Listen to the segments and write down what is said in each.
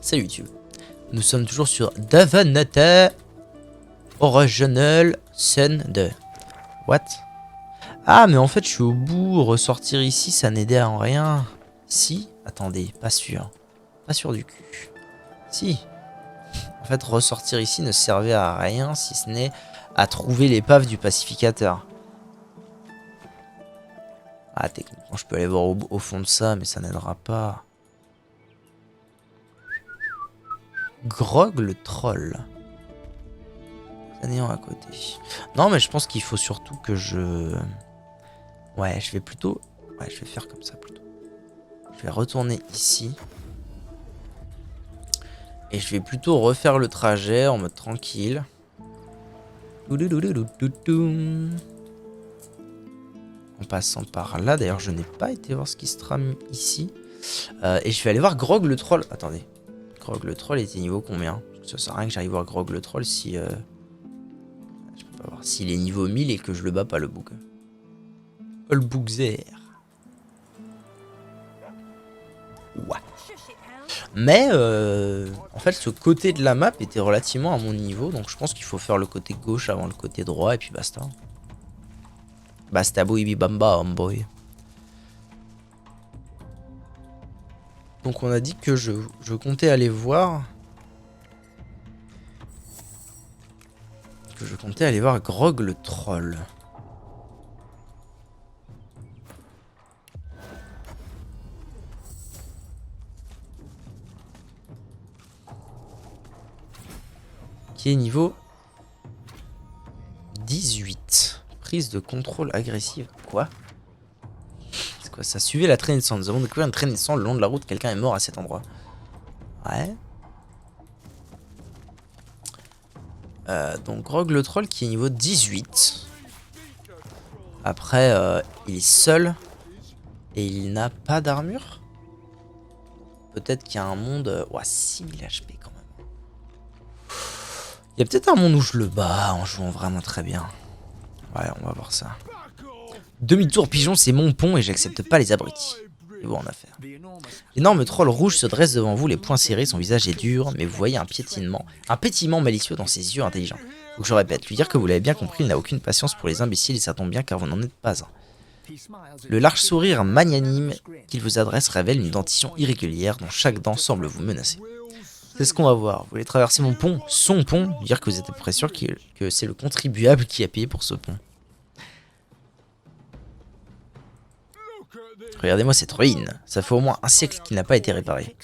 Salut YouTube. Nous sommes toujours sur Davanata Original Scène de... What? Ah mais en fait je suis au bout, ressortir ici ça n'aidait à rien. Si? Attendez, pas sûr. Pas sûr du cul. Si. En fait ressortir ici ne servait à rien si ce n'est à trouver l'épave du pacificateur. Ah techniquement je peux aller voir au fond de ça mais ça n'aidera pas. Grog le troll. Néant à côté. Non mais je pense qu'il faut surtout que je... Ouais je vais plutôt... Ouais je vais faire comme ça plutôt. Je vais retourner ici. Et je vais plutôt refaire le trajet en mode tranquille. En passant par là. D'ailleurs je n'ai pas été voir ce qui se trame ici. Et je vais aller voir Grog le troll. Attendez. Grog le troll était niveau combien? Parce que ça sert à rien que j'arrive voir Grog le troll si... Je peux pas voir s'il est niveau 1000 et que je le bats pas le bouc. Le bouczer. Ouais. Mais en fait ce côté de la map était relativement à mon niveau. Donc je pense qu'il faut faire le côté gauche avant le côté droit et puis basta. Basta boy bamba homeboy. Donc on a dit que je comptais aller voir... Je comptais aller voir Grog le troll. Qui est niveau 18. Prise de contrôle agressive. Quoi? C'est quoi ça? Suivez la traînée de sang. Nous avons découvert une traînée de sang le long de la route. Quelqu'un est mort à cet endroit. Ouais. Donc Grog le troll qui est niveau 18. Après, il est seul. Et il n'a pas d'armure. Peut-être qu'il y a un monde... Ouah, 6000 HP quand même. Il y a peut-être un monde où je le bats en jouant vraiment très bien. Ouais, on va voir ça. Demi-tour pigeon, c'est mon pont et j'accepte pas les abrutis. C'est bon en affaire. L'énorme troll rouge se dresse devant vous, les poings serrés, son visage est dur, mais vous voyez un pétillement malicieux dans ses yeux intelligents. Donc je répète, lui dire que vous l'avez bien compris, il n'a aucune patience pour les imbéciles et ça tombe bien car vous n'en êtes pas un. Le large sourire magnanime qu'il vous adresse révèle une dentition irrégulière dont chaque dent semble vous menacer. C'est ce qu'on va voir. Vous voulez traverser mon pont, son pont, dire que vous êtes à peu près sûr que c'est le contribuable qui a payé pour ce pont. Regardez-moi cette ruine, ça fait au moins un siècle qu'il n'a pas été réparé.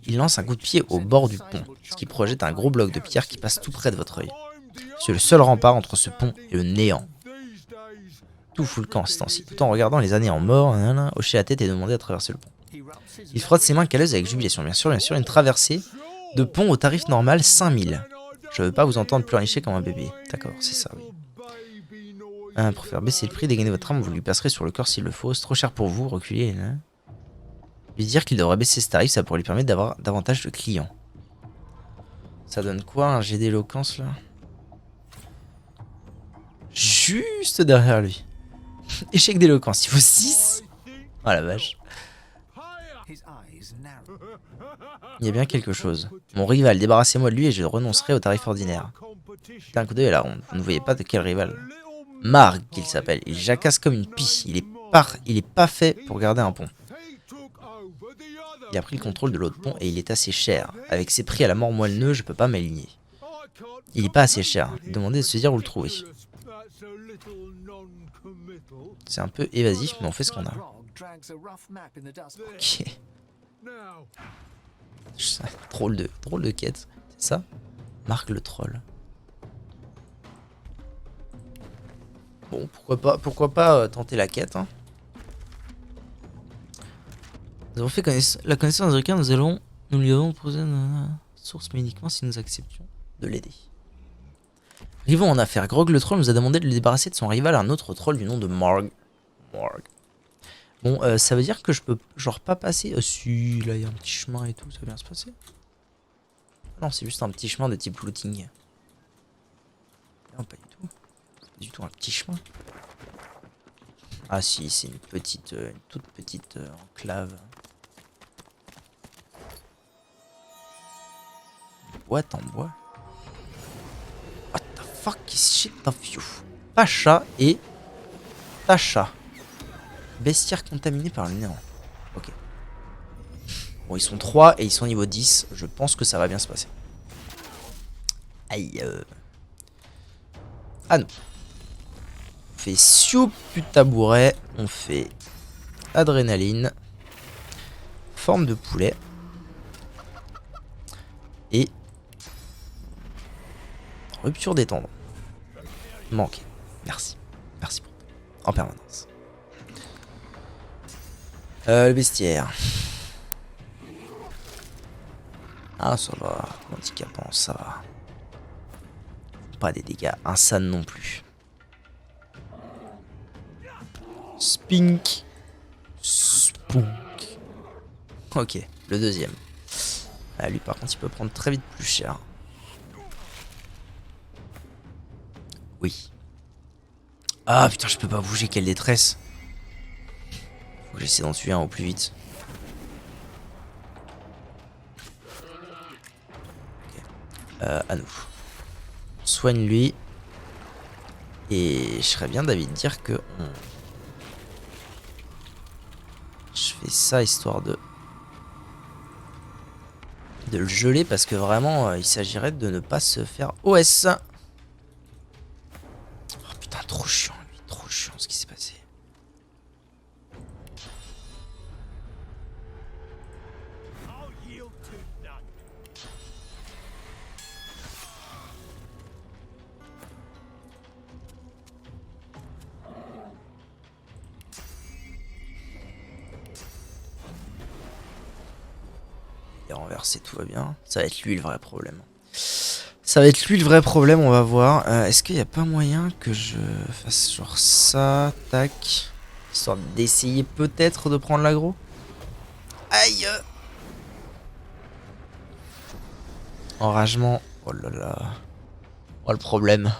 Il lance un coup de pied au bord du pont, ce qui projette un gros bloc de pierre qui passe tout près de votre œil. C'est le seul rempart entre ce pont et le néant. Tout fout le camp ce temps-ci, tout en regardant les années en mort, hocher la tête et demander à traverser le pont. Il frotte ses mains calleuses avec jubilation, bien sûr, une traversée de pont au tarif normal 5000. Je veux pas vous entendre pleurnicher comme un bébé. D'accord, c'est ça, oui. Pour faire baisser le prix, dégainer votre âme, vous lui passerez sur le corps s'il le faut. C'est trop cher pour vous, reculez. Lui dire qu'il devrait baisser ce tarif, ça pourrait lui permettre d'avoir davantage de clients. Ça donne quoi un jet d'éloquence là? Juste derrière lui. Échec d'éloquence, il faut 6. Oh la vache. Il y a bien quelque chose. Mon rival, débarrassez-moi de lui et je renoncerai au tarif ordinaire. Jetez un coup d'œil à la ronde. Vous ne voyez pas de quel rival. Marg, qu'il s'appelle. Il jacasse comme une pie. Il est pas fait pour garder un pont. Il a pris le contrôle de l'autre pont et il est assez cher. Avec ses prix à la mort moelleux, je peux pas m'aligner. Il est pas assez cher. Demandez de se dire où le trouver. C'est un peu évasif, mais on fait ce qu'on a. Ok. Drôle de quête. C'est ça? Marc le troll. Bon, pourquoi pas tenter la quête. Hein. Nous avons fait la connaissance d'Erica, nous lui avons posé une source, mais uniquement si nous acceptions de l'aider. Arrivons en affaire. Grog le troll nous a demandé de le débarrasser de son rival, un autre troll du nom de Marg. Bon, ça veut dire que je peux genre pas passer... si, là il y a un petit chemin et tout, ça va bien se passer. Non, c'est juste un petit chemin de type looting. Non, pas du tout. C'est pas du tout un petit chemin. Ah si, c'est une toute petite enclave. boîte en bois. What the fuck is shit of you? Pacha et Tacha. Bestiaire contaminé par le néant. Ok. Bon, ils sont 3 et ils sont niveau 10. Je pense que ça va bien se passer. Aïe. Ah non. On fait soupe du tabouret. On fait adrénaline. Forme de poulet. Et rupture des tendons. Manqué. Merci. Merci pour en permanence. Le bestiaire. Ah, ça va. Handicapant, ça va. Pas des dégâts insanes non plus. Spink. Spunk. Ok, le deuxième. Ah, lui, par contre, il peut prendre très vite plus cher. Oui. Ah, putain, je peux pas bouger, quelle détresse. Faut que j'essaie d'en tuer un au plus vite. À nous. On soigne lui. Et je serais bien d'avis de dire que je fais ça histoire de le geler parce que vraiment il s'agirait de ne pas se faire OS. Oh putain, trop chiant lui, trop chiant ce qui s'est passé. Et renversé, tout va bien. Ça va être lui le vrai problème. Ça va être lui le vrai problème, on va voir. Est-ce qu'il n'y a pas moyen que je fasse genre ça, tac, histoire d'essayer peut-être de prendre l'aggro? Aïe! Enragement. Oh là là. Oh le problème.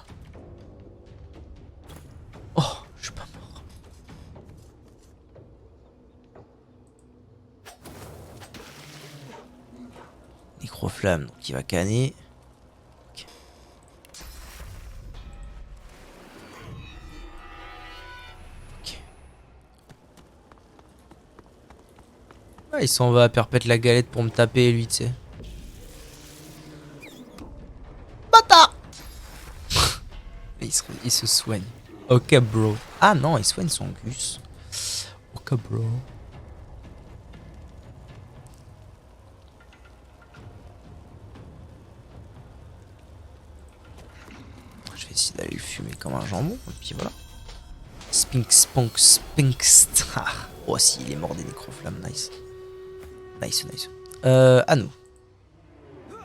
Oh, je suis pas mort. Nécroflamme, donc il va canner. Okay. Ok. Ah, il s'en va à perpète la galette pour me taper lui, tu sais. Bâtard. il se soigne. Ok bro. Ah non, il soigne son gus. Ok bro. Je vais essayer d'aller le fumer comme un jambon. Et puis voilà. Spink, spunk, spinkst. Oh si, il est mort des nécroflammes. Nice. Nice, nice. À nous. On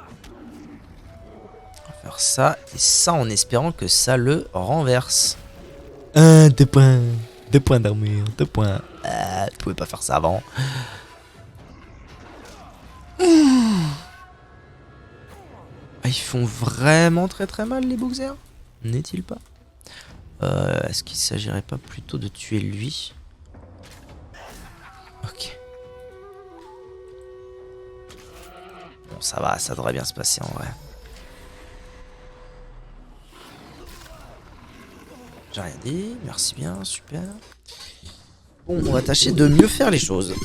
va faire ça. Et ça en espérant que ça le renverse. 2 points. 2 points d'armure. 2 points. Tu pouvais pas faire ça avant. Ah, ils font vraiment très très mal les Bugzers. N'est-il pas? Est-ce qu'il s'agirait pas plutôt de tuer lui? Ok. Bon, ça va, ça devrait bien se passer en vrai. J'ai rien dit, merci bien, super. Bon, on va tâcher de mieux faire les choses.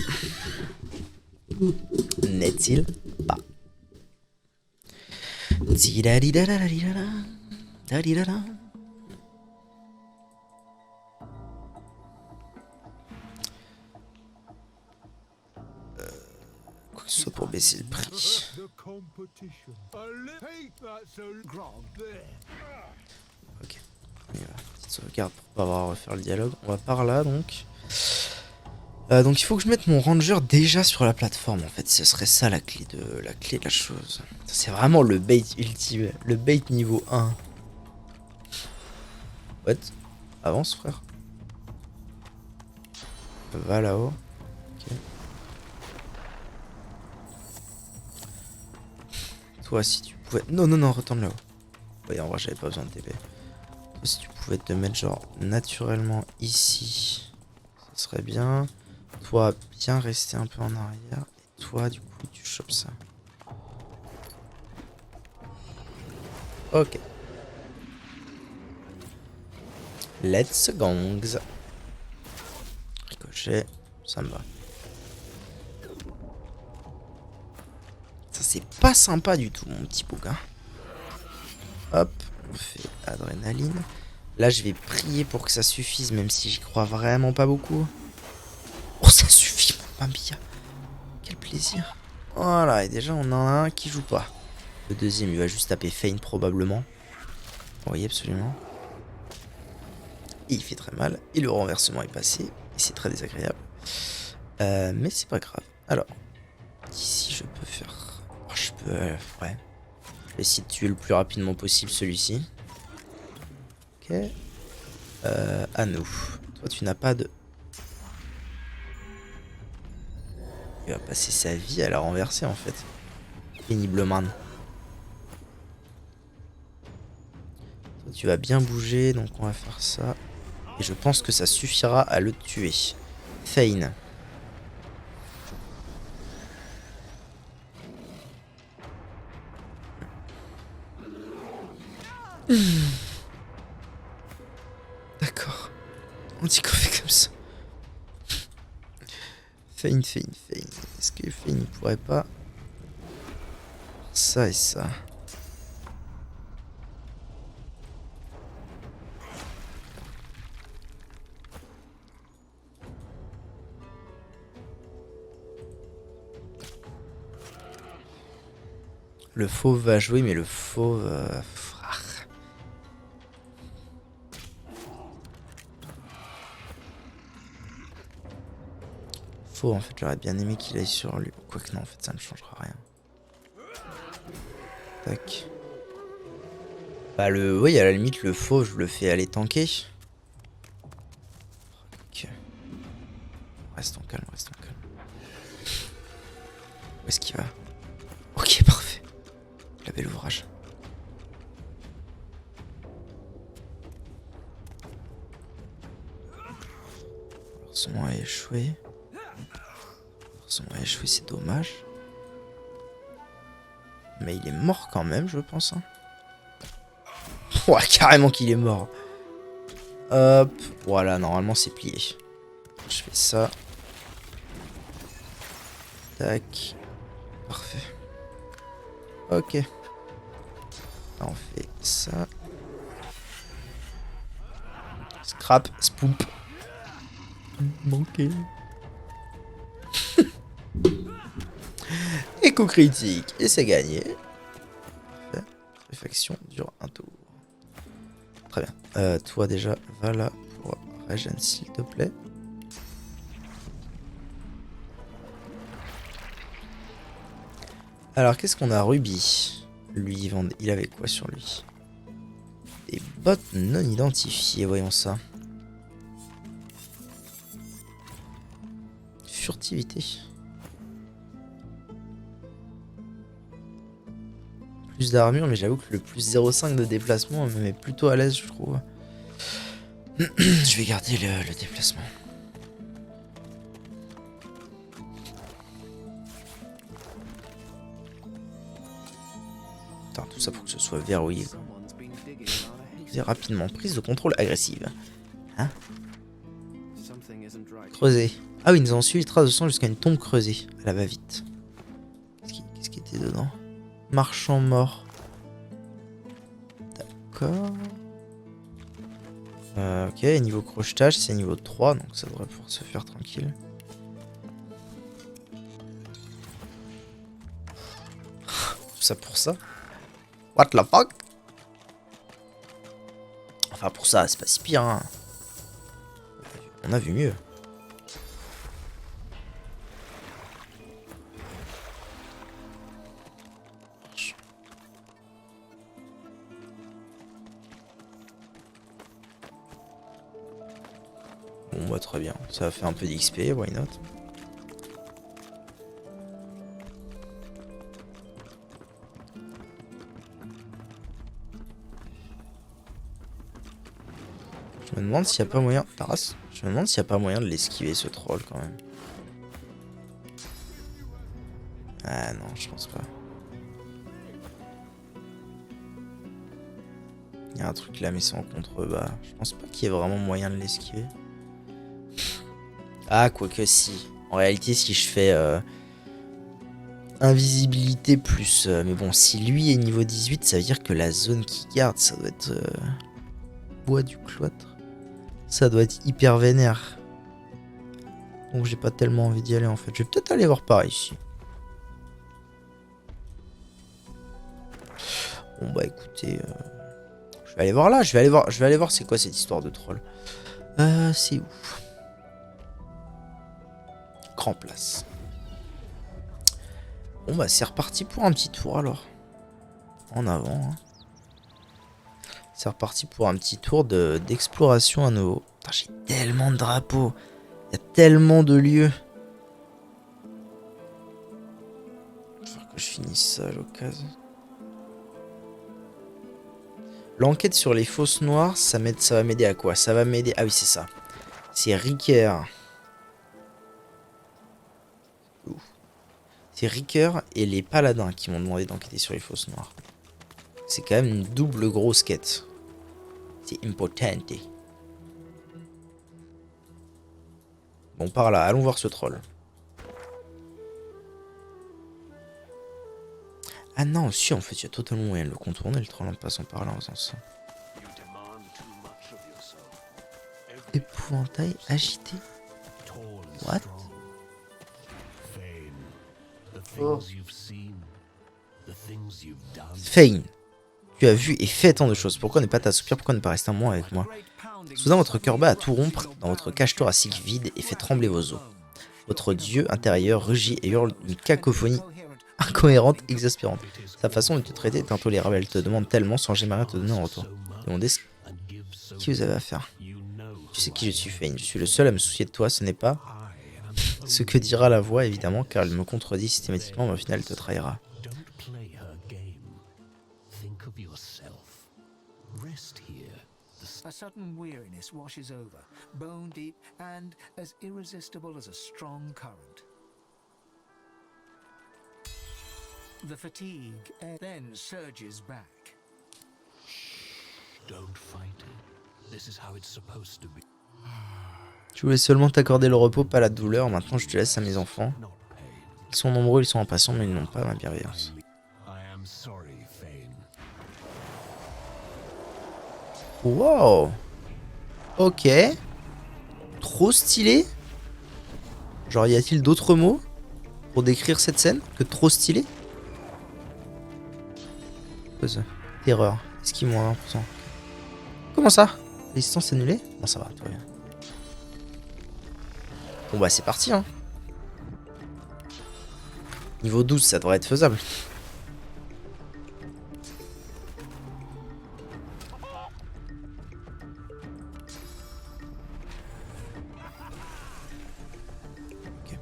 N'est-il pas? Quoi que ce soit pour baisser le prix. Ok, on y va. Petite sauvegarde pour pas avoir à refaire le dialogue. On va par là donc. Donc il faut que je mette mon ranger déjà sur la plateforme en fait. Ce serait ça la clé de la chose. C'est vraiment le bait ultime. Le bait niveau 1. What? Avance frère. Va là-haut. Ok. Toi si tu pouvais... Non, non, non, retourne là-haut. Ouais, en vrai j'avais pas besoin de TP. Toi si tu pouvais te mettre genre naturellement ici. Ça serait bien. Toi bien rester un peu en arrière. Et toi du coup tu chopes ça. Ok. Let's gongs. Ricochet, ça me va. Ça c'est pas sympa du tout mon petit bouquin. Hop, on fait adrénaline. Là je vais prier pour que ça suffise même si j'y crois vraiment pas beaucoup. Oh ça suffit mon Bambia. Quel plaisir. Voilà et déjà on en a un qui joue pas. Le deuxième il va juste taper Feint probablement. Oui absolument. Et il fait très mal. Et le renversement est passé. Et c'est très désagréable. Mais c'est pas grave. Alors, ici je peux faire... Oh, je peux... ouais. Je vais essayer de tuer le plus rapidement possible celui-ci. Ok. À nous. Toi tu n'as pas de... Il va passer sa vie à la renverser en fait. Péniblement. Toi tu vas bien bouger donc on va faire ça. Et je pense que ça suffira à le tuer. Fein. D'accord. On dit qu'on fait comme ça. Fein. Est-ce que Fein ne pourrait pas... Ça et ça. Le fauve va jouer, mais le fauve... Fauve, en fait, j'aurais bien aimé qu'il aille sur lui. Quoique non, en fait, ça ne changera rien. Tac. Bah oui, à la limite, le fauve, je le fais aller tanker. Ok. Restons calmes. Où est-ce qu'il va? Ok, parfait. La belle ouvrage. Forcément a échoué. C'est dommage. Mais il est mort quand même, je pense. Hein. Ouais, carrément qu'il est mort. Hop. Voilà, normalement c'est plié. Je fais ça. Tac. Parfait. Ok. Là, on fait ça. Scrap, spoop. Manqué. Écho critique. Et c'est gagné. Réfaction dure un tour. Très bien. Toi déjà, va là pour regen s'il te plaît. Alors qu'est-ce qu'on a? Ruby. Lui, il avait quoi sur lui? Des bottes non identifiées, voyons ça. Furtivité. Plus d'armure, mais j'avoue que le plus 0,5 de déplacement me met plutôt à l'aise, je trouve. Je vais garder le déplacement. Putain, tout ça pour que ce soit verrouillé. Rapidement, prise de contrôle agressive. Hein? Creuser. Ah oui, ils nous ont suivi traces de sang jusqu'à une tombe creusée. Elle va vite. Qu'est-ce qui était dedans? Marchand mort. D'accord. Ok, niveau crochetage, c'est niveau 3, donc ça devrait pouvoir se faire tranquille. Tout ça pour ça? What the fuck? Enfin, pour ça, c'est pas si pire, hein. On a vu mieux. Bon, bah, très bien. Ça a fait un peu d'XP, why not? Je me demande s'il n'y a pas moyen... Taras. Je me demande s'il n'y a pas moyen de l'esquiver, ce troll, quand même. Ah non, je pense pas. y a un truc là, mais c'est en contrebas. Je pense pas qu'il y ait vraiment moyen de l'esquiver. Ah, quoique si. En réalité, si je fais invisibilité plus... mais bon, si lui est niveau 18, ça veut dire que la zone qu'il garde, ça doit être... bois du cloître. Ça doit être hyper vénère. Donc j'ai pas tellement envie d'y aller en fait. Je vais peut-être aller voir par ici. Bon bah écoutez... je vais aller voir là, je vais aller voir c'est quoi cette histoire de troll. C'est où? Grand place. Bon bah c'est reparti pour un petit tour alors. En avant. Hein. C'est reparti pour un petit tour d'exploration à nouveau. J'ai tellement de drapeaux. Il y a tellement de lieux. Il faut que je finisse ça à l'occasion. L'enquête sur les fosses noires, ça va m'aider à quoi? Ça va m'aider... Ah oui, c'est ça. C'est Ricker. C'est Ricker et les paladins qui m'ont demandé d'enquêter sur les fosses noires. C'est quand même une double grosse quête. C'est importante. Bon, par là, allons voir ce troll. Ah non, si, en fait, il y a totalement moyen de le contourner, le troll, en passant par là, en faisant ça. Épouvantail agité. What? Oh. Fane, tu as vu et fait tant de choses. Pourquoi ne pas t'assoupir? Pourquoi ne pas rester un moment avec moi? Soudain, votre cœur bat à tout rompre dans votre cage thoracique vide et fait trembler vos os. Votre dieu intérieur rugit et hurle une cacophonie incohérente, exaspérante. Sa façon de te traiter est intolérable. Elle te demande tellement sans jamais rien te donner en retour. Demandez ce qui vous avez à faire. Tu sais qui je suis, Fane. Je suis le seul à me soucier de toi. Ce n'est pas ce que dira la voix, évidemment, car elle me contredit systématiquement, mais au final, elle te trahira. A sudden weariness washes over, bone deep and as irresistible as a strong current. The fatigue then surges back. Don't fight it. This is how it's supposed to be. Je voulais seulement t'accorder le repos, pas la douleur. Maintenant, je te laisse à mes enfants. Ils sont nombreux, ils sont impatients, mais ils n'ont pas ma bienveillance. Wow. Ok. Trop stylé. Genre, y a-t-il d'autres mots pour décrire cette scène que trop stylé? Pause. Terreur. Esquive moins 20%. Comment ça? Résistance annulée? Non, ça va, tout va bien. Bon bah c'est parti hein. Niveau 12 ça devrait être faisable. Ok.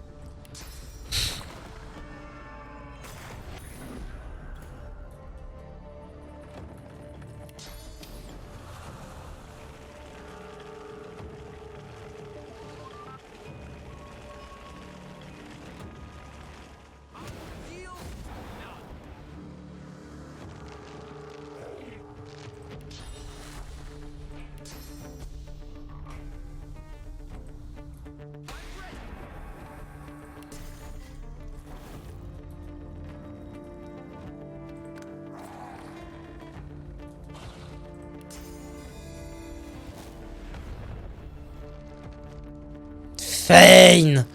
Fane.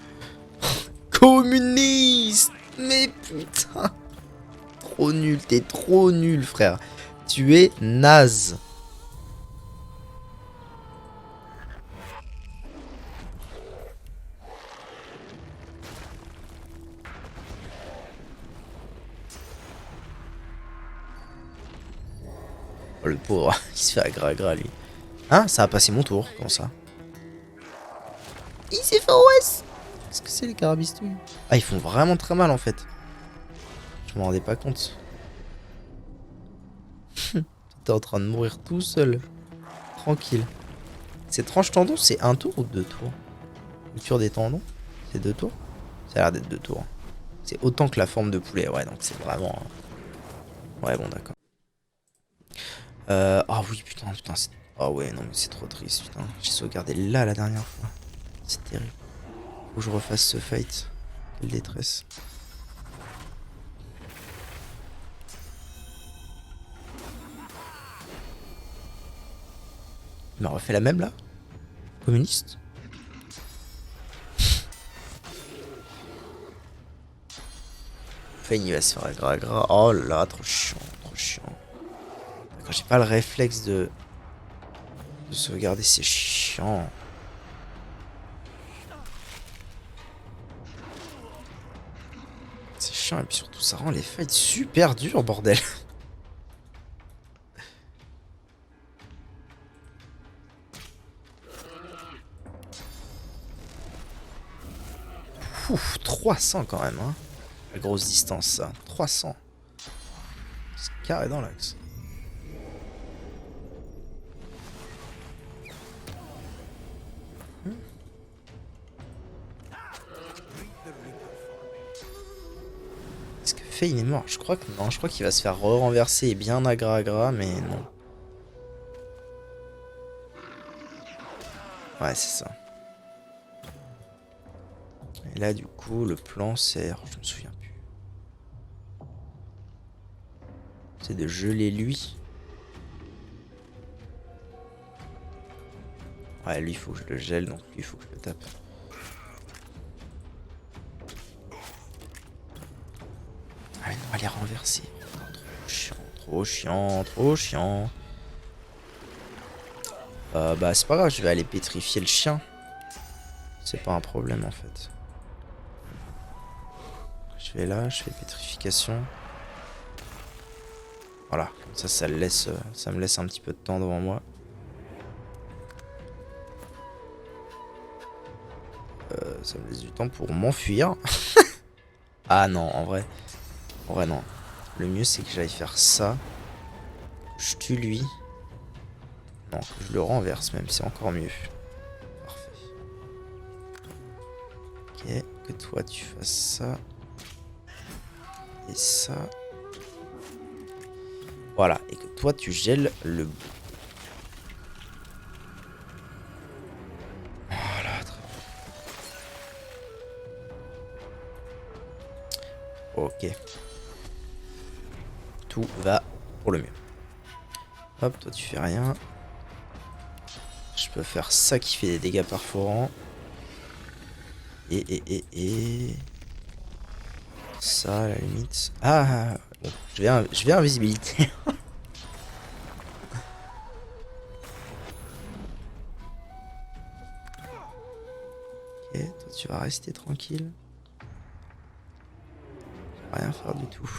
Communiste. Mais putain. Trop nul, t'es trop nul frère. Tu es naze. Oh, le pauvre, il se fait agra lui. Hein, ça a passé mon tour, comment ça? Il s'est fait OS. Qu'est-ce que c'est les carabistouilles? Ah, ils font vraiment très mal en fait. Je m'en rendais pas compte. T'es en train de mourir tout seul. Tranquille. Cette tranche tendon, c'est un tour ou deux tours? Culture des tendons? C'est deux tours? Ça a l'air d'être deux tours. C'est autant que la forme de poulet, ouais, donc c'est vraiment... Ouais, bon, d'accord. Ah oui, putain, c'est... Ah ouais, non, mais c'est trop triste, putain. J'ai sauvegardé là la dernière fois. C'est terrible. Faut que je refasse ce fight. Quelle détresse. Il m'a refait la même là? Communiste? Feigne, il va se faire gras. Oh là là, trop chiant, trop chiant. Quand j'ai pas le réflexe de sauvegarder, c'est chiant. C'est chiant et puis surtout ça rend les fights super durs, bordel. Ouf, 300 quand même, hein. La grosse distance, ça. 300. C'est carré dans l'axe. Est-ce que Fane est mort? Je crois que non, je crois qu'il va se faire renverser et bien agra, mais non. Ouais, c'est ça. Et là, du coup, le plan, c'est... Je me souviens plus. C'est de geler lui. Ouais, lui, il faut que je le gèle, donc lui, il faut que je le tape. Ah, mais non, elle est renversée. Trop chiant, trop chiant, trop chiant. Bah, c'est pas grave, je vais aller pétrifier le chien. C'est pas un problème, en fait. Je vais là, je fais pétrification. Voilà, comme ça le laisse, ça me laisse un petit peu de temps devant moi. Ça me laisse du temps pour m'enfuir. Ah non, en vrai non. Le mieux c'est que j'aille faire ça. Je tue lui. Non, que je le renverse même, c'est encore mieux. Parfait. Ok, que toi tu fasses ça. Et ça. Voilà, et que toi tu gèles le bout. Voilà, très bien. Ok. Tout va pour le mieux. Hop, toi tu fais rien. Je peux faire ça qui fait des dégâts perforants. Et... Ça, à la limite. Ah, bon, je vais invisibilité. Ok, toi tu vas rester tranquille. Je vais rien faire du tout.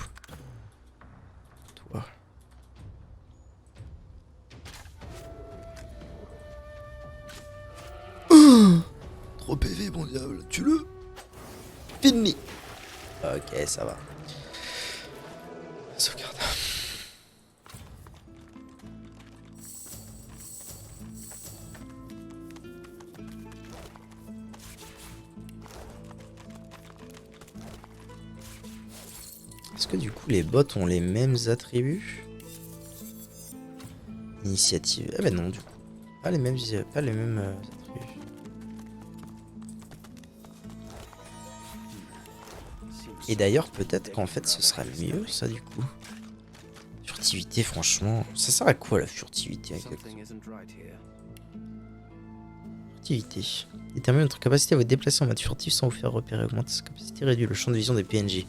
Toi. Trop PV, mon diable, tue-le. Fini. Ok, ça va. Sauvegarde. Est-ce que du coup les bots ont les mêmes attributs? Initiative. Ah bah non du coup. Pas les mêmes attributs. Et d'ailleurs peut-être qu'en fait ce sera le mieux ça du coup. Furtivité franchement. Ça sert à quoi la furtivité exactement? Furtivité. Détermine notre capacité à vous déplacer en mode furtif sans vous faire repérer. Augmente sa capacité, réduit le champ de vision des PNJ.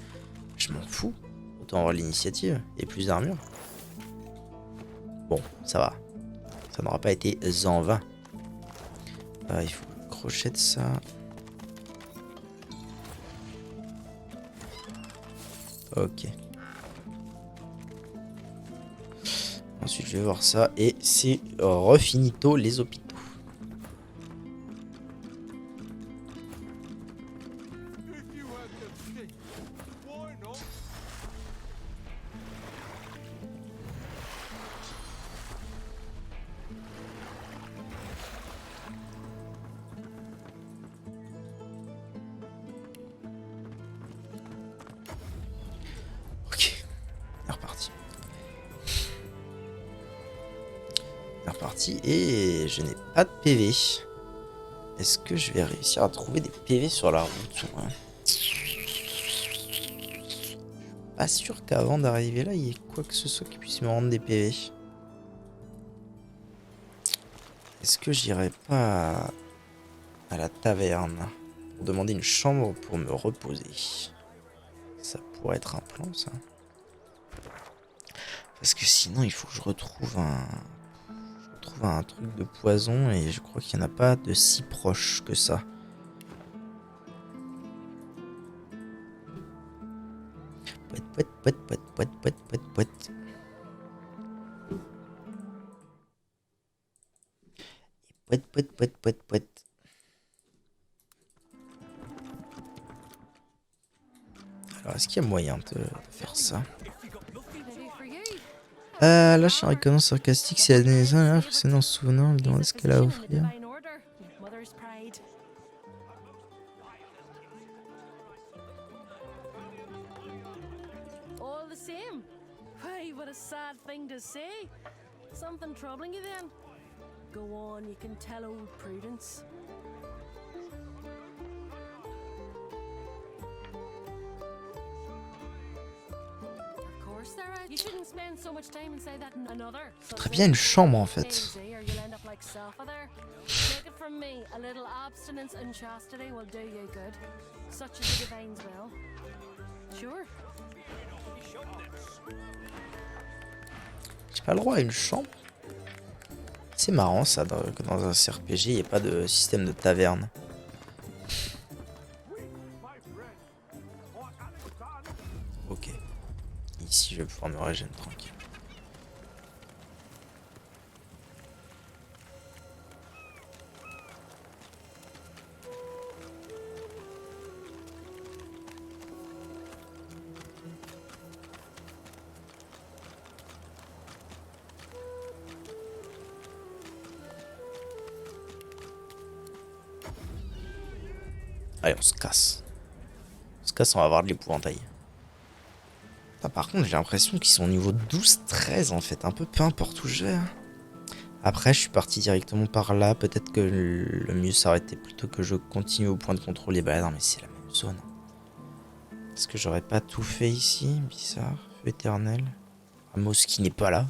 Je m'en fous. Autant avoir l'initiative et plus d'armure. Bon, ça va. Ça n'aura pas été en vain. Il faut le crochet de ça. Ok. Ensuite, je vais voir ça. Et c'est refinito les hôpitaux. Ok. On est reparti. Première partie. Et je n'ai pas de PV. Est-ce que je vais réussir à trouver des PV sur la route? Ouais. Pas sûr qu'avant d'arriver là, il y ait quoi que ce soit qui puisse me rendre des PV. Est-ce que j'irai pas à la taverne pour demander une chambre pour me reposer? Ça pourrait être un plan, ça. Parce que sinon, il faut que je retrouve un truc de poison et je crois qu'il n'y en a pas de si proche que ça. Pouet, pouet, pouet, pouet, pouet, pouet, pouet. Pouet, pouet, pouet, pouet, pouet. Alors, est-ce qu'il y a moyen de faire ça? Là, je suis en reconnaissance sarcastique. Si la naissance est impressionnante en se souvenant, elle demande ce qu'elle a à offrir. All the same. Why, what a sad thing to say. Something troubling you then? Go on, you can tell old Prudence. Of course there are. You shouldn't spend so much time inside that another. Très bien une chambre en fait. Or you'll end up like Safa there. Take it from me, a little abstinence and chastity will do you good. Such as the divine's will. Sure. J'ai pas le droit à une chambre. C'est marrant ça, que dans un CRPG, il n'y ait pas de système de taverne. Ok. Ici, je vais pouvoir me régénérer tranquille. Allez, on se casse. On se casse, on va avoir de l'épouvantail. Par contre, j'ai l'impression qu'ils sont au niveau 12-13 en fait. Un peu importe où je vais. Après, je suis parti directement par là. Peut-être que le mieux s'arrêter plutôt que je continue au point de contrôle. Et bah non, mais c'est la même zone. Est-ce que j'aurais pas tout fait ici? Bizarre. Feu éternel. Ramos qui n'est pas là.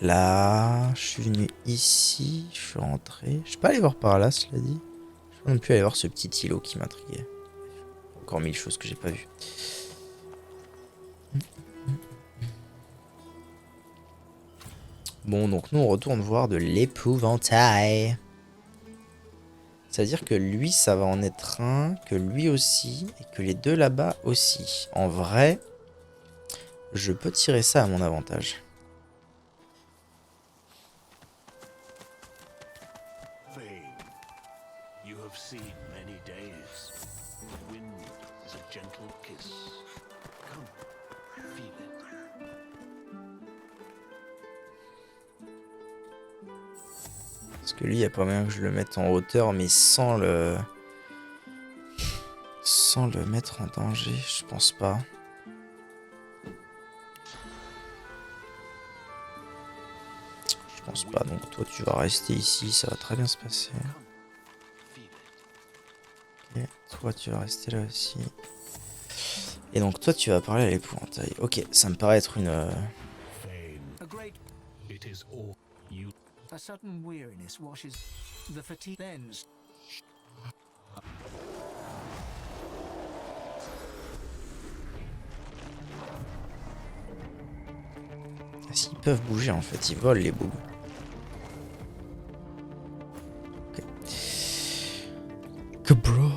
Là, je suis venu ici. Je suis rentré. Je peux aller voir par là, cela dit. Je peux non plus aller voir ce petit îlot qui m'intriguait. Encore 1000 choses que j'ai pas vues. Bon, donc nous on retourne voir de l'épouvantail. C'est-à-dire que lui, ça va en être un, que lui aussi, et que les deux là-bas aussi. En vrai, je peux tirer ça à mon avantage. You have seen many days. The wind is a gentle kiss. Come, feel it. Parce que lui, il n'y a pas moyen que je le mette en hauteur, mais sans le mettre en danger, je pense pas. Je pense pas, donc toi tu vas rester ici, ça va très bien se passer. Ok, toi tu vas rester là aussi. Et donc toi tu vas parler à l'épouvantail. Ok, ça me paraît être une... A great, It is all you. a sudden weariness washes the fatigue. Then S'ils peuvent bouger en fait, ils volent les boubs. Ok. Que bro.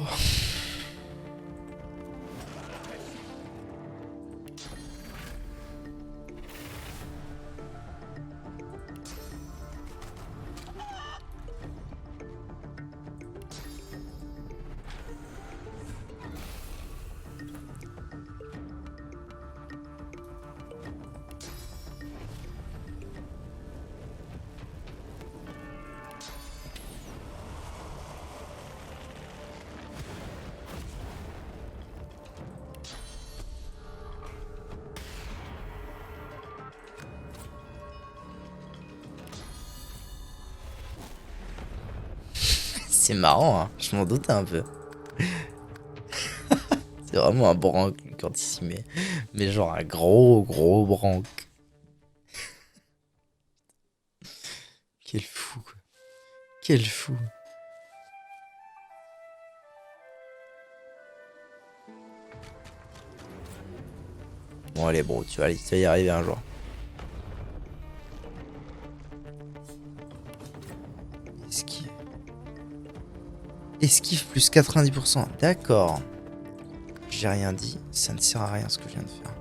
C'est marrant, hein. Je m'en doutais un peu. C'est vraiment un branque lui, quand il s'y met. Mais genre un gros branque. Quel fou, quoi. Quel fou. Bon allez bro, tu vas y arriver un jour. Esquive. Esquive plus 90%. D'accord. J'ai rien dit. Ça ne sert à rien ce que je viens de faire.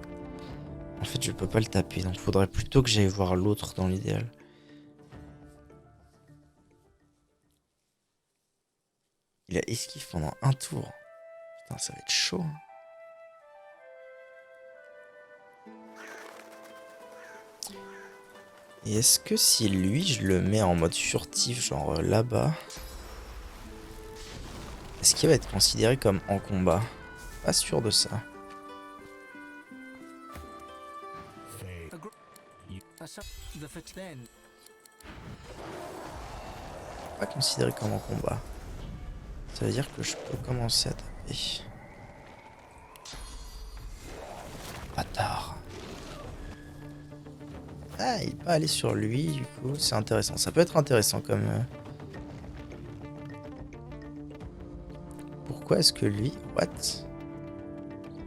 En fait, je peux pas le taper. Donc, faudrait plutôt que j'aille voir l'autre dans l'idéal. Il a esquive pendant un tour. Putain, ça va être chaud. Hein. Et est-ce que si lui, je le mets en mode furtif, genre là-bas, est-ce qu'il va être considéré comme en combat? Pas sûr de ça. Pas considéré comme en combat. Ça veut dire que je peux commencer à taper. Bâtard. Ah, il peut aller sur lui, du coup, c'est intéressant. Ça peut être intéressant comme... Pourquoi est-ce que lui... What?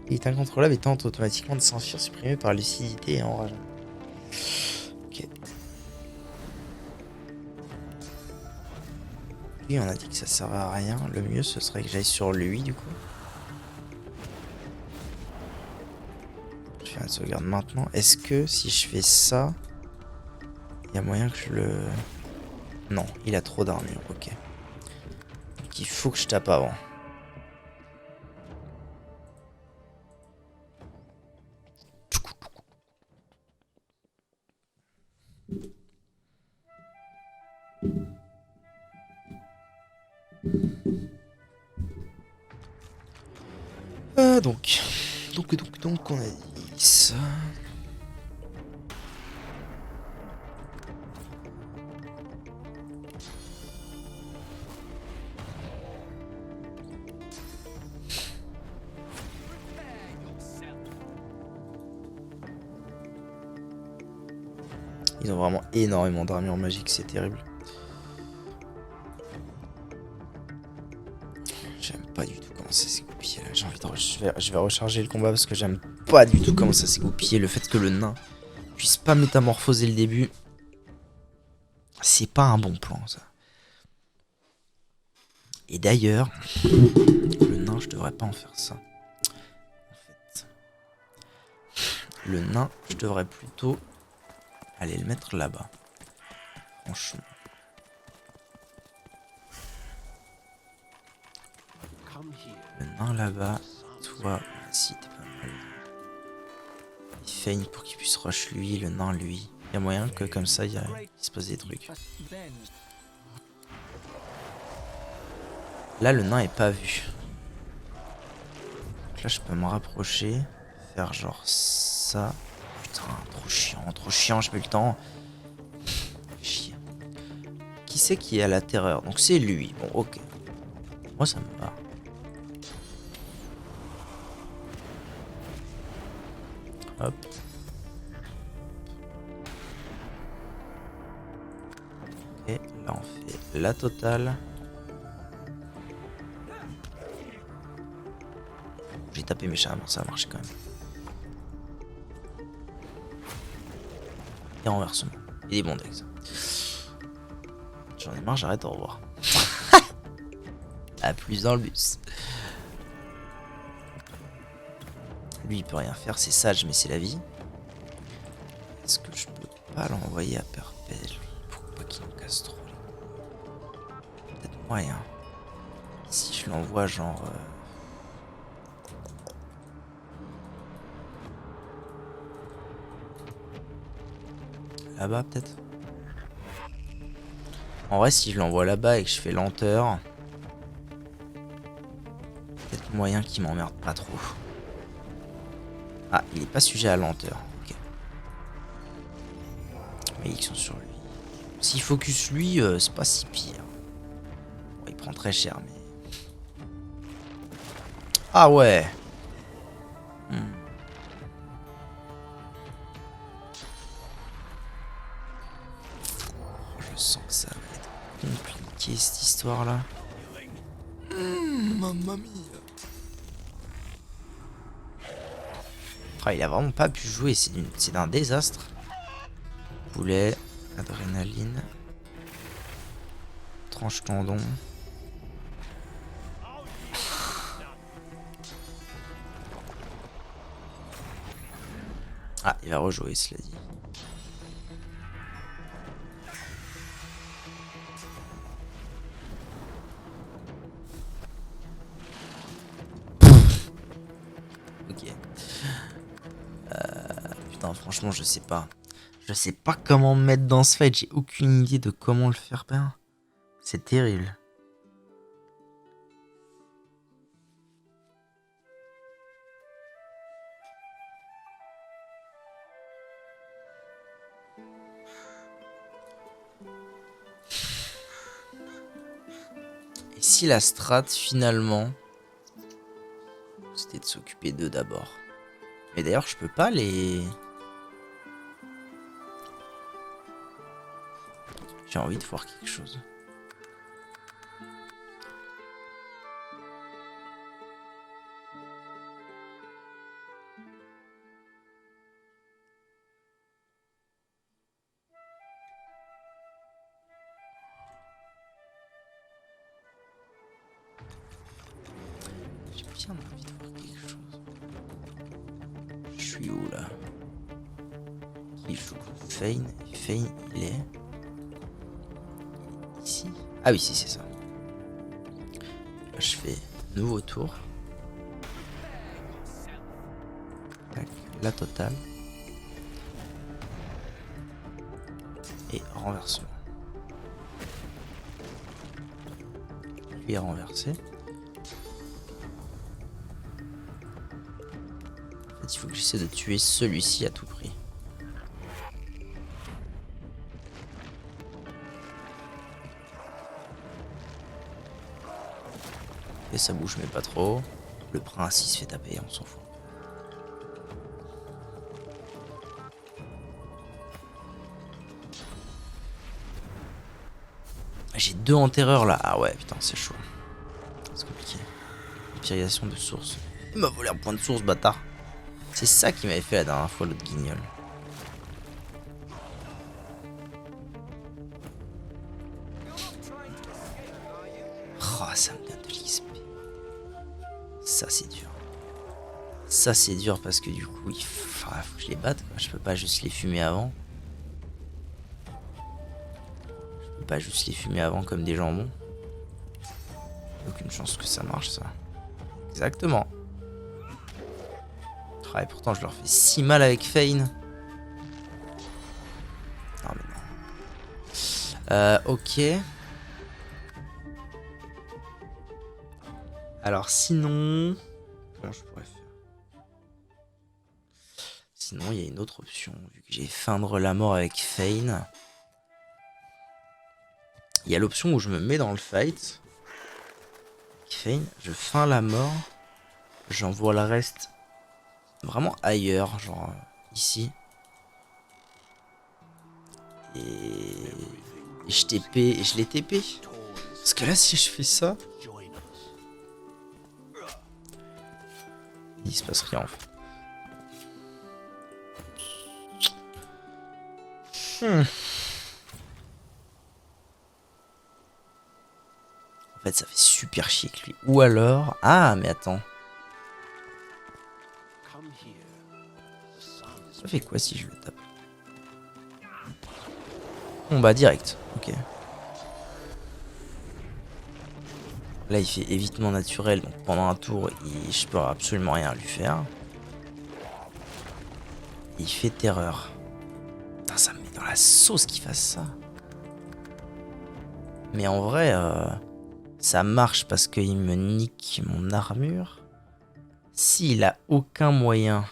Il est incontrôlable et tente automatiquement de s'enfuir, supprimé par lucidité et enragement. Ok. Lui, on a dit que ça servait à rien. Le mieux, ce serait que j'aille sur lui, du coup. Je fais une sauvegarde maintenant. Est-ce que si je fais ça, il y a moyen que je le... Non, il a trop d'armure, ok. Donc il faut que je tape avant. Donc, on a dit ça. Ils ont vraiment énormément d'armure magique, c'est terrible. J'aime pas du tout comment ça s'est goupillé là. J'ai envie de je vais recharger le combat parce que j'aime pas du tout comment ça s'est goupillé. Le fait que le nain puisse pas métamorphoser le début, c'est pas un bon plan ça. Et d'ailleurs, le nain, je devrais pas en faire ça. En fait, le nain, je devrais plutôt aller le mettre là-bas. Franchement. Le nain là-bas. Toi, si t'es pas mal. Il feigne pour qu'il puisse rush lui, le nain lui. Il y a moyen que comme ça, il se passe des trucs. Là, le nain est pas vu. Donc là, je peux me rapprocher. Faire genre ça. Putain, trop chiant, j'ai pas eu le temps. Chier. Qui c'est qui a la terreur? Donc c'est lui. Bon, ok. Moi, ça me va. Hop. Et là, on fait la totale. J'ai tapé méchamment, ça a marché quand même. Et renversement. Et des bons decks. J'en ai marre, j'arrête, au revoir. A plus dans le bus. Lui, il peut rien faire, c'est sage, mais c'est la vie. Est-ce que je peux pas l'envoyer à Perpète, lui, pour pas qu'il me casse trop? Peut-être moyen. Si je l'envoie genre... Là-bas, peut-être. En vrai, si je l'envoie là-bas et que je fais lenteur... Peut-être moyen qu'il m'emmerde pas trop. Ah, il est pas sujet à lenteur. Ok. Mais ils sont sur lui. S'il focus lui, c'est pas si pire. Bon, il prend très cher, mais... Ah ouais. Je sens que ça va être compliqué cette histoire-là. Mamma mia. Ah, il a vraiment pas pu jouer, c'est un désastre. Poulet, adrénaline, tranche tendon. Ah, il va rejouer, cela dit. Ok. Putain, franchement, je sais pas. Je sais pas comment me mettre dans ce fight. J'ai aucune idée de comment le faire perdre. C'est terrible. Et si la strat, finalement, c'était de s'occuper d'eux d'abord. Mais d'ailleurs, je peux pas les... J'ai envie de voir quelque chose. J'ai bien envie de voir quelque chose. Je suis où là? Qui joue? Fane. Fane, il est... ici. Ah oui, si, c'est ça. Là, je fais nouveau tour. Tac, la totale. Et renversement. Lui est renversé. En fait, il faut que j'essaie de tuer celui-ci à tout prix. Et ça bouge mais pas trop. Le prince il se fait taper, on s'en fout. J'ai 2 enterreurs là. Ah ouais putain c'est chaud. C'est compliqué. Purification de source. Il m'a volé un point de source bâtard. C'est ça qui m'avait fait la dernière fois l'autre guignol. Oh ça me donne de l'XP. Ça c'est dur. Ça c'est dur parce que du coup il faut que je les batte quoi. Je peux pas juste les fumer avant. Je peux pas juste les fumer avant comme des jambons. Aucune chance que ça marche ça. Exactement. Ah, et pourtant je leur fais si mal avec Fane. Non mais non. Ok. Alors sinon... Comment je pourrais faire? Sinon il y a une autre option. Vu que j'ai feindre la mort avec Fane. Il y a l'option où je me mets dans le fight. Fane, je feins la mort. J'envoie le reste vraiment ailleurs, genre ici. Et je TP, et je l'ai TP. Parce que là, si je fais ça, il se passe rien en fait. En fait, ça fait super chier que lui. Ou alors... Ah, mais attends. Ça fait quoi si je le tape? Bon bah direct, ok. Là il fait évitement naturel, donc pendant un tour je peux absolument rien lui faire. Il fait terreur. Putain, ça me met dans la sauce qu'il fasse ça. Mais en vrai, ça marche parce qu'il me nique mon armure. S'il a aucun moyen...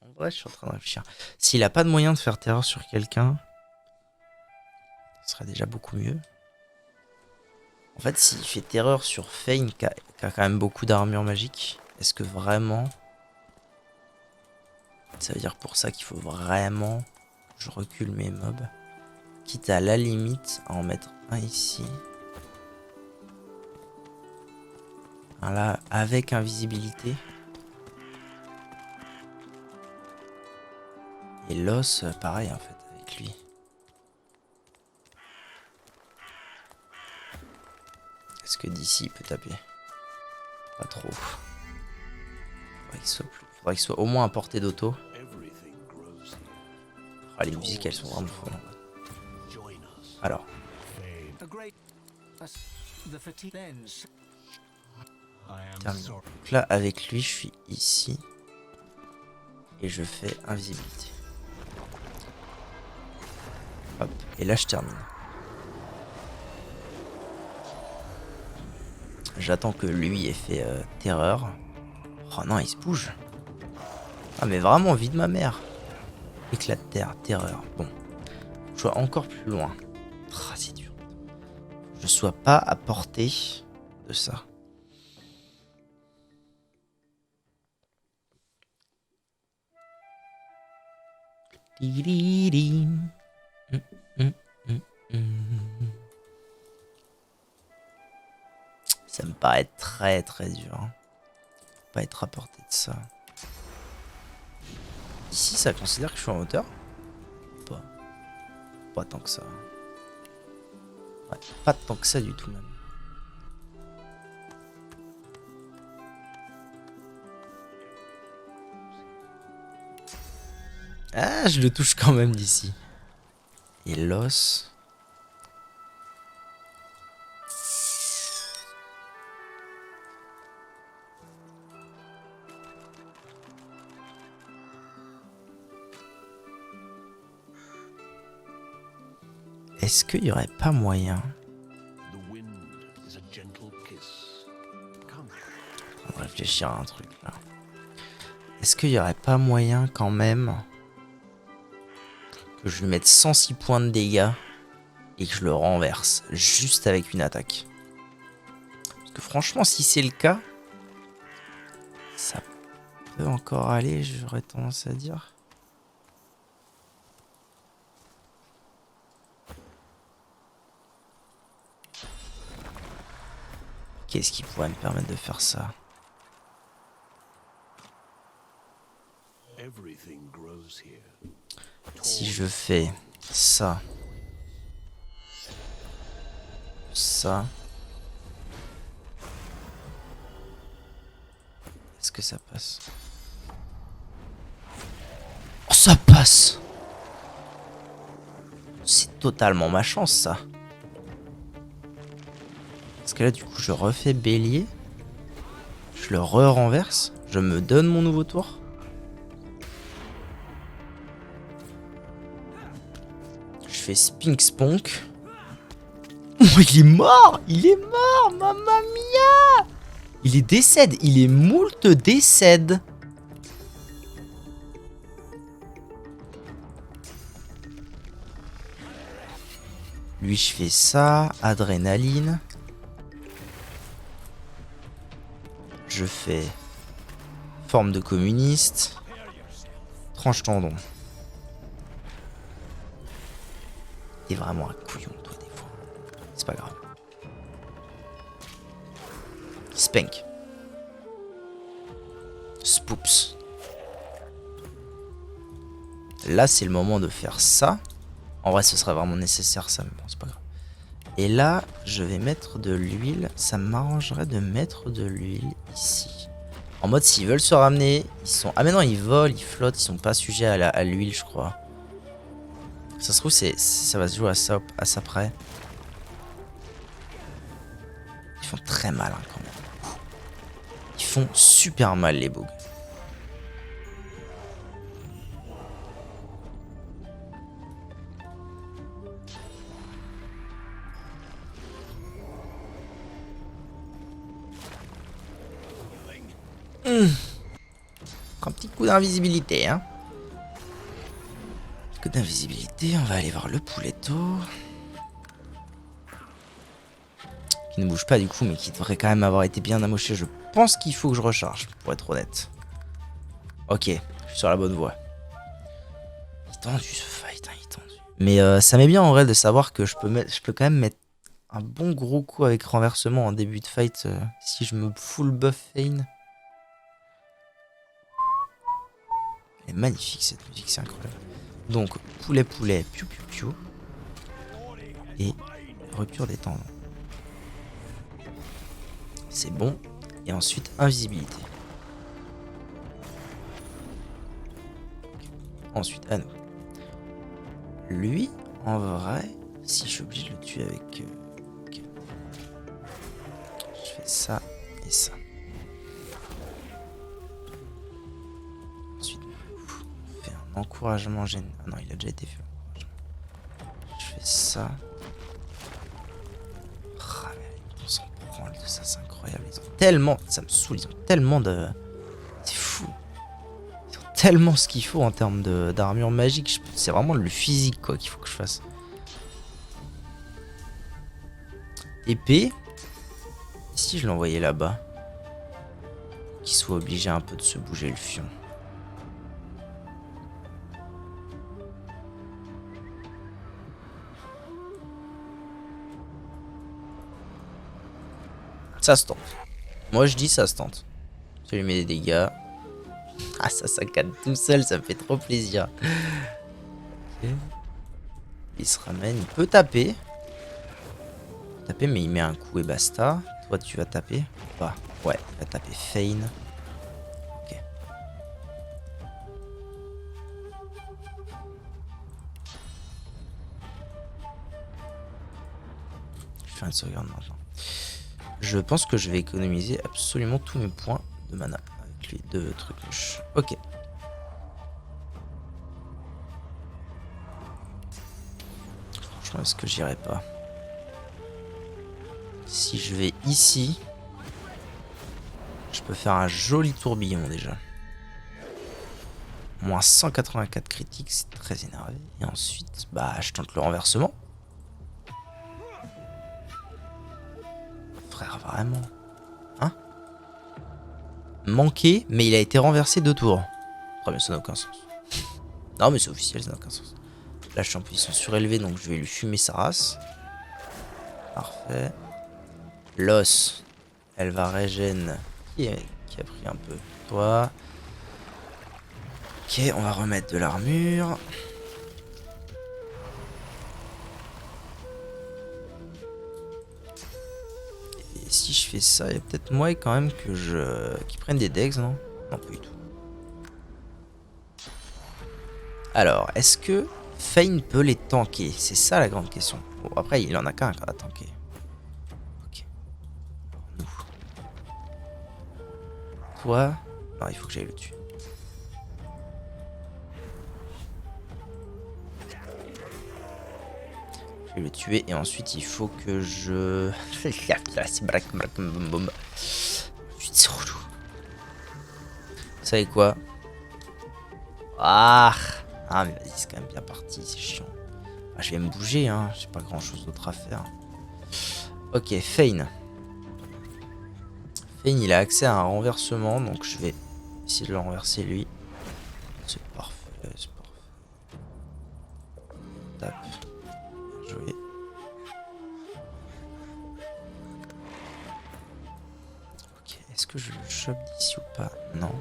En vrai, je suis en train de réfléchir. S'il a pas de moyen de faire terreur sur quelqu'un, ce serait déjà beaucoup mieux. En fait, s'il fait terreur sur Fane, qui a quand même beaucoup d'armure magique, est-ce que vraiment... Ça veut dire pour ça qu'il faut vraiment... Je recule mes mobs. Quitte à la limite à en mettre un ici. Un là, avec invisibilité. Et l'os, pareil en fait, avec lui. Est-ce que d'ici il peut taper? Pas trop. Faudrait qu'il soit au moins à portée d'auto. Everything grows here. Ah, les musiques elles sont vraiment folles. Join us. Alors, A great. The fatigue ends. terminé. Donc là avec lui je suis ici. Et je fais invisibilité. Hop, et là je termine. J'attends que lui ait fait terreur. Oh non, il se bouge. Ah mais vraiment, vie de ma mère. Éclat de terre, terreur. Bon, je sois encore plus loin. Ah, c'est dur. Je sois pas à portée de ça. Ça me paraît très très dur. Hein. Pas être à portée de ça. Ici, ça considère que je suis en hauteur? Pas. Pas tant que ça. Ouais, pas tant que ça du tout même. Ah, je le touche quand même d'ici. Et l'os. Est-ce qu'il n'y aurait pas moyen... The wind is a gentle kiss. Come. On va réfléchir à un truc là. Est-ce qu'il n'y aurait pas moyen quand même que je lui mette 106 points de dégâts et que je le renverse juste avec une attaque? Parce que franchement, si c'est le cas, ça peut encore aller, j'aurais tendance à dire. Qu'est-ce qui pourrait me permettre de faire ça? Everything grows here. Si je fais ça, ça, est-ce que ça passe? Oh, ça passe! C'est totalement ma chance, ça. Parce que là, du coup, je refais bélier. Je le re-renverse. Je me donne mon nouveau tour. Je fais Spink Sponk. Oh, il est mort! Il est mort! Mamma mia! Il est décède. Il est moult décède. Lui, je fais ça. Adrénaline. Je fais forme de communiste. Tranche tendon. T'es vraiment un couillon, toi, des fois. C'est pas grave. Spank. Spoops. Là, c'est le moment de faire ça. En vrai, ce serait vraiment nécessaire, ça, mais bon, c'est pas grave. Et là, je vais mettre de l'huile. Ça m'arrangerait de mettre de l'huile ici. En mode, s'ils veulent se ramener, ils sont... Ah mais non, ils volent, ils flottent, ils sont pas sujets à l'huile, je crois. Ça se trouve, ça va se jouer à ça près. Ils font très mal, hein, quand même. Ils font super mal, les bugs. Un petit coup d'invisibilité, hein. Un petit coup d'invisibilité, on va aller voir le pouletto. qui ne bouge pas du coup, mais qui devrait quand même avoir été bien amoché. Je pense qu'il faut que je recharge, pour être honnête. Ok, je suis sur la bonne voie. Il est tendu ce fight, hein, il est tendu. Mais ça m'est bien en vrai de savoir que je peux quand même mettre un bon gros coup avec renversement en début de fight si je me full buff Fane. Elle est magnifique cette musique, c'est incroyable. Donc, poulet, piou piou piou. Et rupture des tendons. C'est bon. Et ensuite, invisibilité. Ensuite, à nous. Lui, en vrai, si je suis obligé de le tuer avec... ok. Je fais ça et ça. Ensuite, on fait un encouragement général. Ah non, il a déjà été fait. Je fais ça. Ah, mais on s'en branle de ça, c'est incroyable. Ils ont tellement... Ça me saoule, ils ont tellement de... C'est fou. Ils ont tellement ce qu'il faut en termes d'armure magique. C'est vraiment le physique quoi qu'il faut que je fasse. Épée. Et si je l'envoyais là-bas? Qu'il soit obligé un peu de se bouger le fion. Ça se tente. Moi je dis ça se tente. Ça lui met des dégâts. Ah ça cadre tout seul, ça me fait trop plaisir. Okay. Il se ramène, il peut taper. Taper mais il met un coup et basta. Toi tu vas taper. Bah ouais, il va taper Fane. Ok. Je fais une sauvegarde maintenant. Je pense que je vais économiser absolument tous mes points de mana avec les deux trucs louches. Ok. Franchement, est-ce que j'irai pas? Si je vais ici, je peux faire un joli tourbillon déjà. Moins 184 critiques, c'est très énervé. Et ensuite, bah, je tente le renversement. Frère, vraiment. Hein? Manqué, mais il a été renversé 2 tours. Très bien, ça n'a aucun sens. Non, mais c'est officiel, ça n'a aucun sens. Là, je suis en puissance surélevée, donc je vais lui fumer sa race. Parfait. L'os, elle va régène. Qui a pris un peu? Toi. Ok, on va remettre de l'armure. Et si je fais ça, il y a peut-être moyen quand même que qu'ils prennent des dex, non? Non, pas du tout. Alors, est-ce que Fane peut les tanker? C'est ça la grande question. Bon, après, il en a qu'un à tanker. Ok. Nous. Toi... Non, il faut que j'aille le tuer. Je vais le tuer et ensuite il faut que je... C'est brac, boum, boum. C'est relou. Vous savez quoi? Ah mais vas-y, c'est quand même bien parti, c'est chiant. Ah, je vais me bouger, hein. J'ai pas grand chose d'autre à faire. Ok, Fane. Fane, il a accès à un renversement, donc je vais essayer de le renverser lui. C'est parfait, c'est parfait. Tape. Jouer. Ok, est-ce que je le chope d'ici ou pas? Non.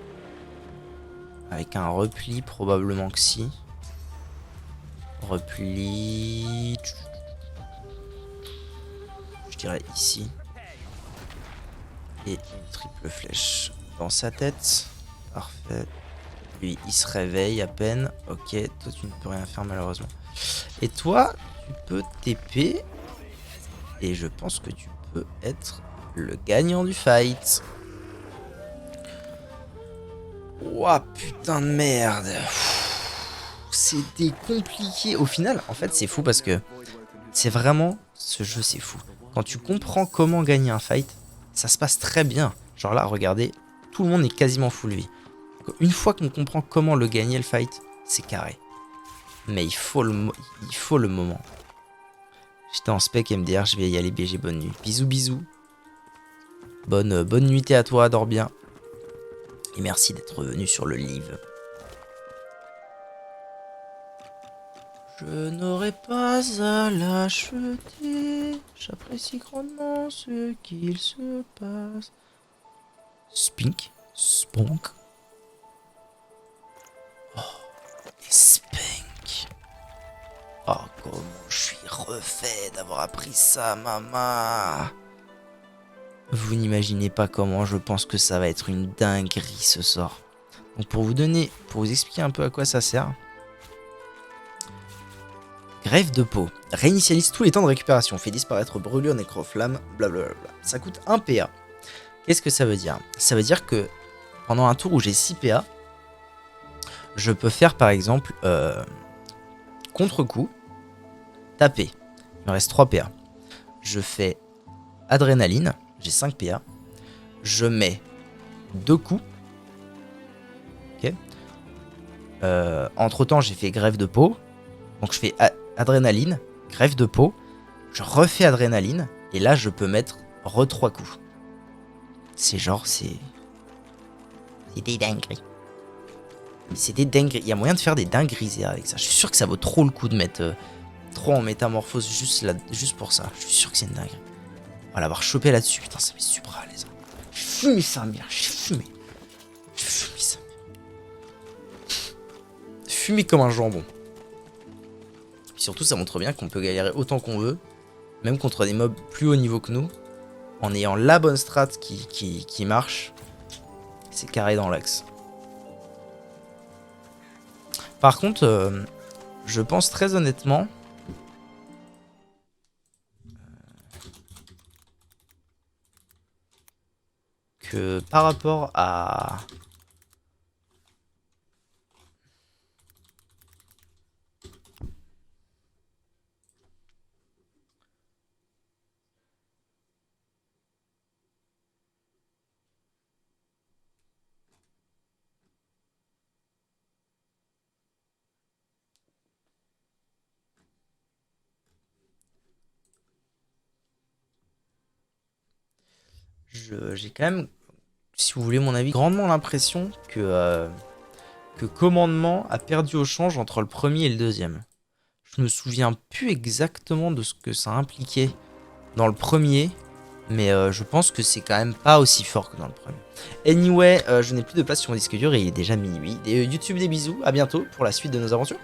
Avec un repli, probablement que si. Repli. Je dirais ici. Et une triple flèche dans sa tête. Parfait. Lui, il se réveille à peine. Ok, toi, tu ne peux rien faire malheureusement. Et toi, tu peux TP. Et je pense que tu peux être le gagnant du fight. Ouah, putain de merde. C'était compliqué. Au final, en fait, c'est fou parce que c'est vraiment... Ce jeu, c'est fou. Quand tu comprends comment gagner un fight, ça se passe très bien. Genre là, regardez, tout le monde est quasiment full vie. Une fois qu'on comprend comment le gagner le fight, c'est carré. Mais il faut le moment. J'étais en spec MDR, je vais y aller BG, bonne nuit. Bisous, bisous. Bonne nuitée à toi, dors bien. Et merci d'être venu sur le live. Je n'aurai pas à l'acheter. J'apprécie grandement ce qu'il se passe. Spink, Spunk. Oh, et Spink. Oh, comment je suis refait d'avoir appris ça, maman. Vous n'imaginez pas comment je pense que ça va être une dinguerie ce sort. Donc pour vous expliquer un peu à quoi ça sert. Greffe de peau. Réinitialise tous les temps de récupération. Fait disparaître brûlure, nécroflamme, blablabla. Ça coûte 1 PA. Qu'est-ce que ça veut dire? Ça veut dire que pendant un tour où j'ai 6 PA, je peux faire par exemple contre-coup, taper. Il me reste 3 PA. Je fais adrénaline, j'ai 5 PA. Je mets 2 coups. Ok. Entre temps, j'ai fait greffe de peau. Donc je fais adrénaline, greffe de peau, je refais adrénaline, et là je peux mettre 3 coups. C'est genre, c'est des dingueries. C'est des dingueries. Il y a moyen de faire des dingueries avec ça. Je suis sûr que ça vaut trop le coup de mettre 3 en métamorphose juste pour ça. Je suis sûr que c'est une dinguerie. On va l'avoir chopé là-dessus. Putain, ça fait super les gens. J'ai fumé sa mère, j'ai fumé. J'ai fumé sa mère. Fumé comme un jambon. Et surtout, ça montre bien qu'on peut galérer autant qu'on veut, même contre des mobs plus haut niveau que nous, en ayant la bonne strat qui marche. C'est carré dans l'axe. Par contre, je pense très honnêtement que par rapport à... J'ai quand même, si vous voulez mon avis, grandement l'impression que Commandement a perdu au change entre le premier et le deuxième. Je me souviens plus exactement de ce que ça impliquait dans le premier, mais je pense que c'est quand même pas aussi fort que dans le premier. Anyway, je n'ai plus de place sur mon disque dur et il est déjà minuit. YouTube, des bisous, à bientôt pour la suite de nos aventures.